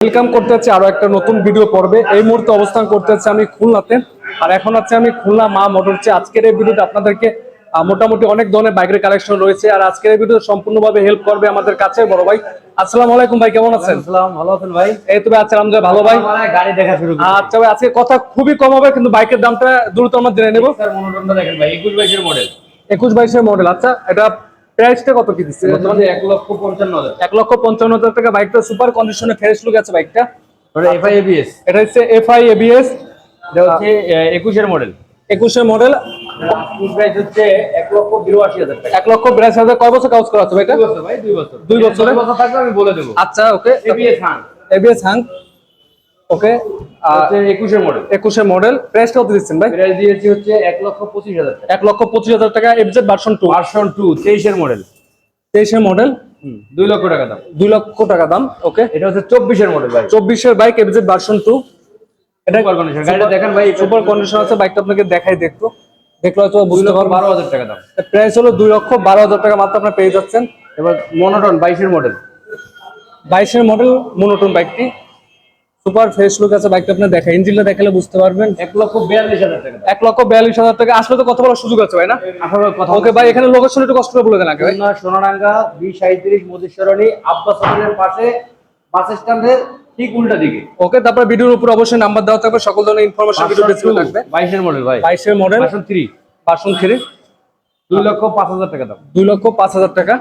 Welcome করতে হচ্ছে আরো একটা নতুন ভিডিও পর্বে। এই মুহূর্তে অবস্থান করতে হচ্ছে আমি খুলনাতে, আর এখন আছে আমি খুলনা মা মোটরসে। আজকের এই ভিডিওতে আপনাদেরকে মোটামুটি অনেক ধরনের বাইকের কালেকশন রয়েছে, আর আজকের এই ভিডিও সম্পূর্ণভাবে হেল্প করবে আমাদের কাছে বড় ভাই। আসসালামু আলাইকুম ভাই, কেমন আছেন? আসসালাম, ভালো আছেন ভাই? এই তো ভাই, আলহামদুলিল্লাহ ভালো ভাই। গাড়ি দেখা শুরু করুন। আচ্ছা ভাই, আজকে কথা খুবই কম হবে, কিন্তু বাইকের দামটা দ্রুত আমরা জেনে নেব। স্যার মনোটনটা দেখেন ভাই, 21-22 মডেল। 21-22 মডেল। আচ্ছা, এটা প্রাইসটা কত কি দিচ্ছে? 1,55,000। 1,55,000 টাকা। বাইকটা সুপার কন্ডিশনে, ফ্রেশ লুক আছে বাইকটা। ওটা FI ABS। এটা হচ্ছে FI ABS। এটা হচ্ছে 21 মডেল। 21 মডেল। প্রাইস হচ্ছে 1,82,000 টাকা। 1,82,000। কয় বছর কাজ করা আছে ভাই? 2 বছর ভাই, 2 বছর। 2 বছরে 2 বছর থাকলে আমি বলে দেব। আচ্ছা, ওকে। ABS হাং। ABS হাং, ওকে। হচ্ছে 21 মডেল। 21 মডেল। প্রাইসটা কত দিচ্ছেন ভাই? প্রাইস দিয়েছি হচ্ছে 1,25,000 টাকা। 1,25,000 টাকা। FZ version 2। Version 2 23 model. 23 model. 2 লক্ষ টাকা দাম। 2 লক্ষ টাকা দাম, ওকে। এটা হচ্ছে 24 মডেল ভাই। 24 বাইক, FZ ভার্সন 2। এটা সুপার কন্ডিশন। গাড়িটা দেখেন ভাই, সুপার কন্ডিশন আছে বাইকটা। আপনাকে দেখাই, দেখলে হয়তো বুঝতে পারবেন। 2,12,000 টাকা দাম। প্রাইস হলো 2,12,000 টাকা মাত্র আপনারা পেয়ে যাচ্ছেন। এবার মনোটন 22 মডেল। 22 মডেল মনোটন বাইকটি। সুপার ফ্রেশ লুক আছে বাইকটা। আপনি দেখা, ইঞ্জিনটা দেখালে বুঝতে পারবেন। 1,42,000 টাকা। 1,42,000 টাকা। আসলে তো কথা বলার সুযোগ আছে ভাই না? আসলে কথা ওকে ভাই, এখানে লোকেশন একটু কষ্ট করে বলে দেন আগে ভাই। খুলনা সোনাডাঙ্গা B37 মধুসরণী আব্বাস হোটেলের পাশে, বাস স্ট্যান্ডের ঠিক উল্টা দিকে। ওকে, তারপর ভিডিওর উপর অবশ্যই নাম্বার দেওয়া থাকবে, সকল ধরনের ইনফরমেশন ভিডিও ডেসক্রিপশনে থাকবে। 22 মডেল ভাই। 22 মডেল ভার্সন 3। ভার্সন 3। 2,05,000 টাকা দাম। 2,05,000 টাকা।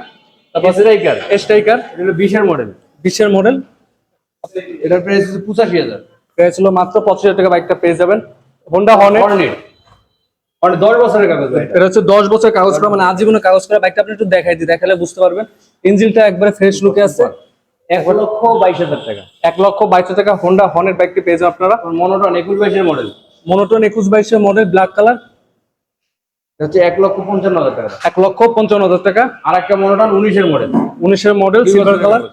তারপর স্ট্রাইকার। স্ট্রাইকার এটা হলো 20 মডেল। 20 মডেল। এটার প্রাইস হচ্ছে 85,000। প্রাইস হলো মাত্র 25,000 টাকা। বাইকটা পেয়ে যাবেন। Honda Hornet. মানে 10 বছরের কাগজ ভাই। এটা হচ্ছে 10 বছর কাগজ করা, মানে আজীবনের কাগজ করা বাইকটা। আপনি একটু দেখাই দিই, দেখালে বুঝতে পারবেন। ইঞ্জিনটা একবারে ফ্রেশ লুকে আছে। 1,22,000 টাকা। 1,22,000 টাকা হোন্ডা হর্নেট বাইকটি পেয়ে যাবেন আপনারা। Monotone 21-22 model. Monotone 21-22 model, black colour. এটা হচ্ছে 1,55,000 টাকা। 1,55,000 টাকা। আর একটা monotone 19 model. 19 model, silver colour.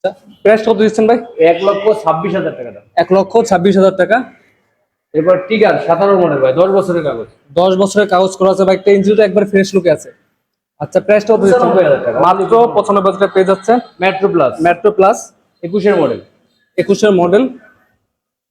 আচ্ছা, প্রাইস কত দিচ্ছেন ভাই? 1,26,000 টাকা দাম। 1,26,000 টাকা। এবার টিগার 17 মডেল ভাই, 10 বছরের কাগজ। 10 বছরের কাগজ করা আছে বাইকটা। ইঞ্জিনটা একবার ফ্রেশ লুকে আছে। আচ্ছা, প্রাইসটা কত দিচ্ছেন? 95,000 টাকা। মাত্র 95,000 টাকা পেয়ে যাচ্ছেন। Metro plus. Metro plus 21 model. 21 model.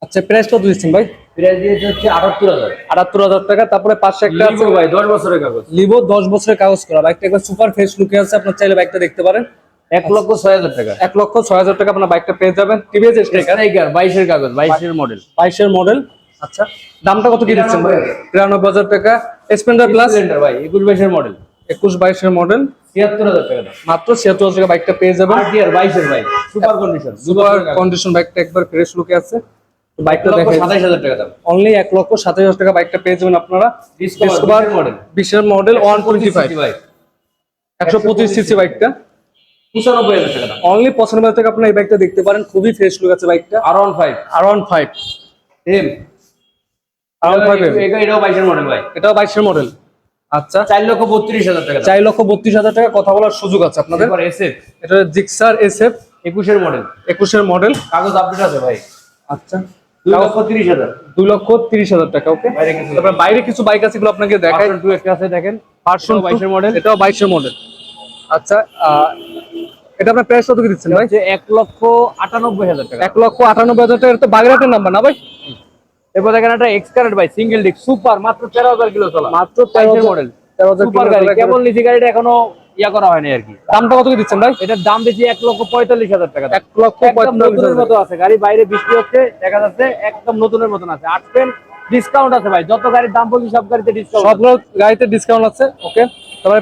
আচ্ছা, প্রাইসটা কত দিচ্ছেন ভাই? প্রাইস দিয়েছে হচ্ছে 78,000। 78,000 টাকা। তারপরে পাশে একটা আছে ভাই, 10 বছরের কাগজ। লিভো, 10 বছরের কাগজ করা বাইকটা। একবার সুপার ফ্রেশ লুকে আছে। আপনার চাইলে বাইকটা দেখতে পারেন। 1,06,000 টাকা। 1,06,000 টাকা আপনার বাইকটা পেয়ে যাবেন। টিভিএস স্ট্রাইকার 22 এর কাগজ, 22 মডেল। 22 মডেল। আচ্ছা, দামটা কত কি দিচ্ছেন ভাই? 93,000 টাকা। স্প্লেন্ডার প্লাস স্প্লেন্ডার ভাই, 21-22 মডেল। 21-22 মডেল, 73,000 টাকা দাম। মাত্র 76,000 টাকা বাইকটা পেয়ে যাবেন। RTR 22 এর ভাই, সুপার কন্ডিশন। সুপার কন্ডিশন বাইকটা একবার ফ্রেশ লুকে আছে। বাইকটা দেখেন, 1,27,000 টাকা দাম। অনলি 1,27,000 টাকা বাইকটা পেয়ে যাবেন আপনারা। ডিসকভার মডেল, 20 মডেল 125, ভাই 125 সিসি বাইকটা। 95,000 টাকা দাম। অনলি 95,000 টাকা আপনারা এই বাইকটা দেখতে পারেন। খুবই ফ্রেশ লুক আছে বাইকটা। R15 R15 M. R15 M. এটাও 22 এর মডেল ভাই। এটাও 22 মডেল। আচ্ছা, 4,32,000 টাকা দাম। 4,32,000 টাকা। কথা বলার সুযোগ আছে আপনাদের। এরপর SF, এটা জিক্সার SF 21 এর মডেল। 21 মডেল। কাগজ আপডেট আছে ভাই। আচ্ছা, 2,30,000। 2,30,000 টাকা, ওকে। বাইরে কিছু তারপর বাইরে কিছু বাইক আছে, এগুলো আপনাকে দেখাই। ভার্সন 2 একটা আছে দেখেন, ভার্সন 22 এর মডেল। এটাও 22 মডেল। আচ্ছা, এটা আপনার প্রাইস কত কি দিচ্ছেন ভাই? 1,98,000 টাকা। 1,98,000 টাকা। এটা তো বাগেরহাটের নাম্বার না ভাই? এরপর দেখেন একটা এক্সকারেন্ট ভাই, সিঙ্গেল ডিস্ক সুপার, মাত্র 13,000 কিলো চলা। মাত্র 13,000 মডেল। 13,000 সুপার গাড়ি, কেবল নিচে গাড়িটা এখনো ইয়া করা হয়নি আর কি। দামটা কত কি দিচ্ছেন ভাই? এটার দাম দিচ্ছি 1,45,000 টাকা। 1,45,000 নতুনের মতো আছে গাড়ি, বাইরে বৃষ্টি হচ্ছে দেখা যাচ্ছে, একদম নতুনের মতন আছে। 8% ডিসকাউন্ট আছে ভাই, যত গাড়ির দাম বলছি সব গাড়িতে ডিসকাউন্ট। সবগুলো গাড়িতে ডিসকাউন্ট আছে, ওকে। তারপরে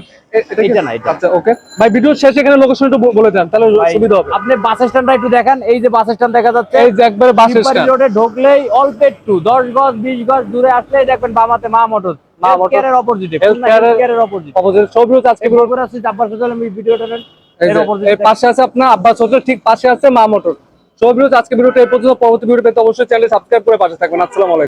এটা না, এটা। আচ্ছা, ওকে ভাই, ভিডিও শেষে এখানে লোকেশন একটু বলে দেন, তাহলে সুবিধা হবে। আপনি বাস স্ট্যান্ডটা একটু দেখেন, এই যে বাস স্ট্যান্ড দেখা যাচ্ছে, এই যে একবারে বাস স্ট্যান্ড। রোডে ঢুকলেই অল্প একটু 10 গজ 20 গজ দূরে আসলেই দেখবেন বামাতে মা মোটরস। মা মোটরস অপোজিটে, হেলথকেয়ারের অপোজিট। সবই আজকে ভিডিও করে আসছে আব্বাস হোটেল, আমি ভিডিওটা নেন। এর পাশে আছে আপনার আব্বাস হোটেল, ঠিক পাশে আছে মা মোটর। সবই আজকে ভিডিওটা এই পর্যন্ত। পরবর্তী ভিডিও পেতে অবশ্যই চ্যানেল সাবস্ক্রাইব করে পাশে থাকবেন। আসসালামু আলাইকুম।